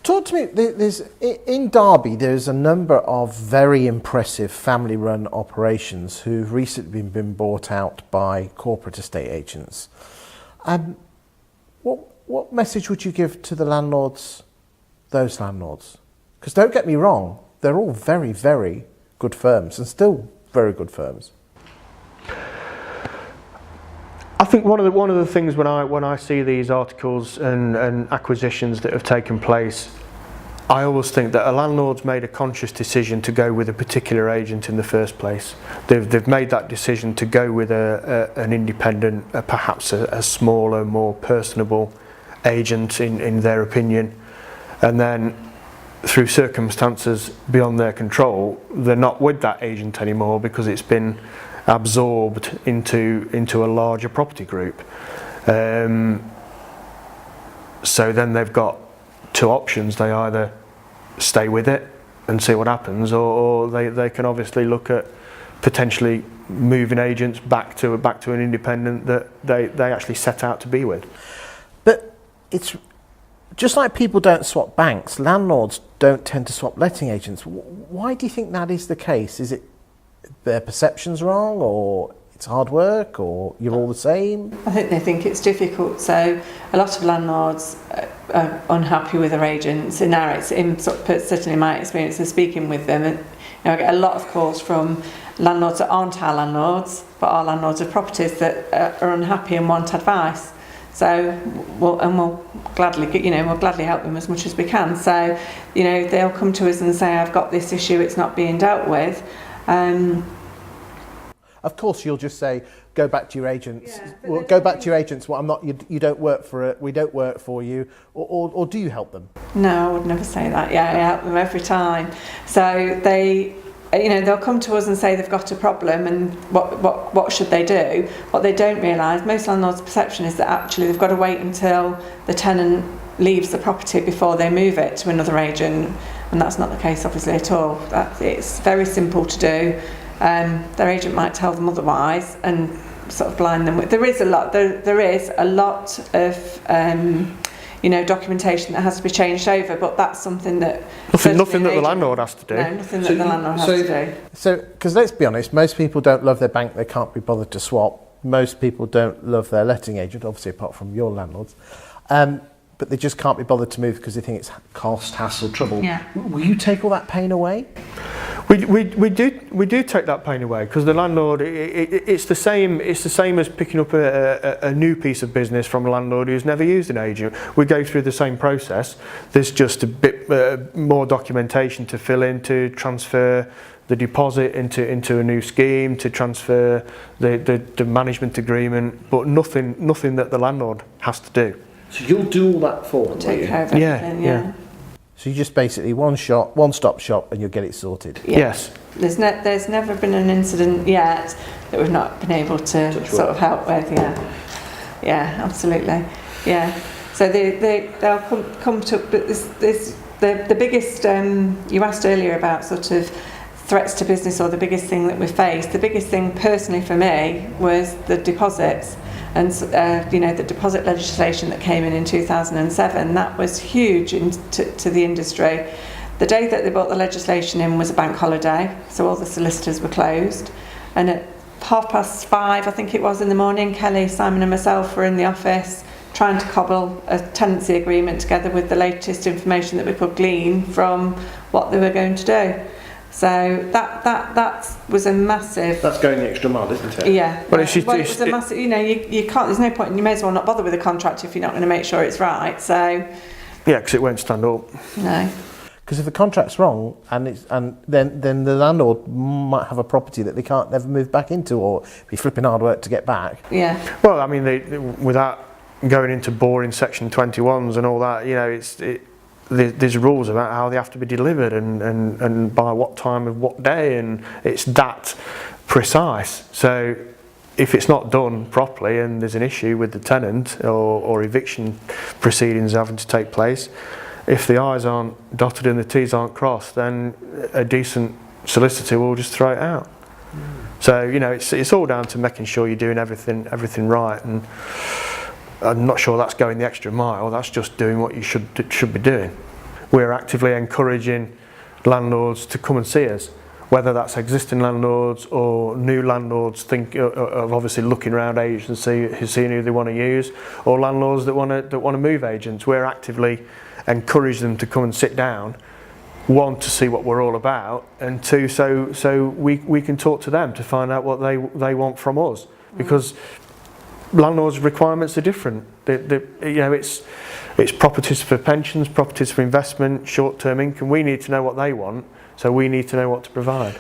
Talk to me. In Derby, there's a number of very impressive family-run operations who've recently been bought out by corporate estate agents. What message would you give to the landlords, those landlords? Because don't get me wrong, they're all very, very good firms and still very good firms. I think one of the things when I see these articles and acquisitions that have taken place, I always think that a landlord's made a conscious decision to go with a particular agent in the first place. They've made that decision to go with an independent, perhaps a smaller, more personable agent in their opinion, and then through circumstances beyond their control, they're not with that agent anymore because it's been absorbed into a larger property group. So then they've got two options. They either stay with it and see what happens, or they can obviously look at potentially moving agents back to an independent that they actually set out to be with. But it's just like people don't swap banks, landlords don't tend to swap letting agents. Why do you think that is the case? Is it their perception's wrong, or it's hard work, or you're all the same? I think they think it's difficult. So a lot of landlords are unhappy with their agents. Certainly in my experience of speaking with them, and I get a lot of calls from landlords that aren't our landlords, but are landlords of properties that are unhappy and want advice. So we'll gladly help them as much as we can. So they'll come to us and say, I've got this issue, it's not being dealt with. Of course, you'll just say, go back to your agents. Yeah, well, go back to your agents. Well, I'm not. You don't work for it. We don't work for you. Or do you help them? No, I would never say that. Yeah, I help them every time. So they'll come to us and say they've got a problem, and what should they do? What they don't realise, most landlords' perception is that actually they've got to wait until the tenant leaves the property before they move it to another agent, and that's not the case obviously at all. It's very simple to do. Their agent might tell them otherwise and sort of blind them with. There is a lot of documentation that has to be changed over, but that's something that nothing that the landlord has to do. No, nothing that the landlord has to do. So, because let's be honest, most people don't love their bank; they can't be bothered to swap. Most people don't love their letting agent, obviously apart from your landlords, but they just can't be bothered to move because they think it's cost, hassle, trouble. Yeah. Will you take all that pain away? We do take that pain away, because the landlord, it's the same as picking up a new piece of business from a landlord who's never used an agent. We go through the same process. There's just a bit more documentation to fill in, to transfer the deposit into a new scheme, to transfer the management agreement, but nothing that the landlord has to do. So you'll do all that for them? Take care of everything, yeah. So you just basically one-stop shop, and you'll get it sorted. Yeah. Yes. There's never been an incident yet that we've not been able to sort of help with. Yeah, absolutely. Yeah. So they'll come to. But this the biggest. You asked earlier about sort of threats to business, or the biggest thing that we faced. The biggest thing personally for me was the deposits. And the deposit legislation that came in 2007, that was huge to the industry. The day that they brought the legislation in was a bank holiday, so all the solicitors were closed. And at 5:30, I think it was, in the morning, Kelly, Simon and myself were in the office trying to cobble a tenancy agreement together with the latest information that we could glean from what they were going to do. So that was a massive. That's going the extra mile, isn't it? Yeah. Well, it was a massive. You can't. There's no point. You may as well not bother with a contract if you're not going to make sure it's right. So. Yeah, because it won't stand up. No. Because if the contract's wrong, then the landlord might have a property that they can't never move back into, or be flipping hard work to get back. Yeah. Well, I mean, without going into boring Section 21s and all that, there's rules about how they have to be delivered and by what time of what day, and it's that precise. So if it's not done properly and there's an issue with the tenant, or eviction proceedings having to take place, if the I's aren't dotted and the T's aren't crossed, then a decent solicitor will just throw it out. So it's all down to making sure you're doing everything right, and I'm not sure that's going the extra mile. That's just doing what you should be doing. we're actively encouraging landlords to come and see us, whether that's existing landlords or new landlords of obviously looking around agents and seeing who they want to use, or landlords that want to move agents. We're actively encourage them to come and sit down, one, to see what we're all about, and two, so we can talk to them to find out what they want from us, because landlords' requirements are different. It's properties for pensions, properties for investment, short-term income. We need to know what they want, so we need to know what to provide.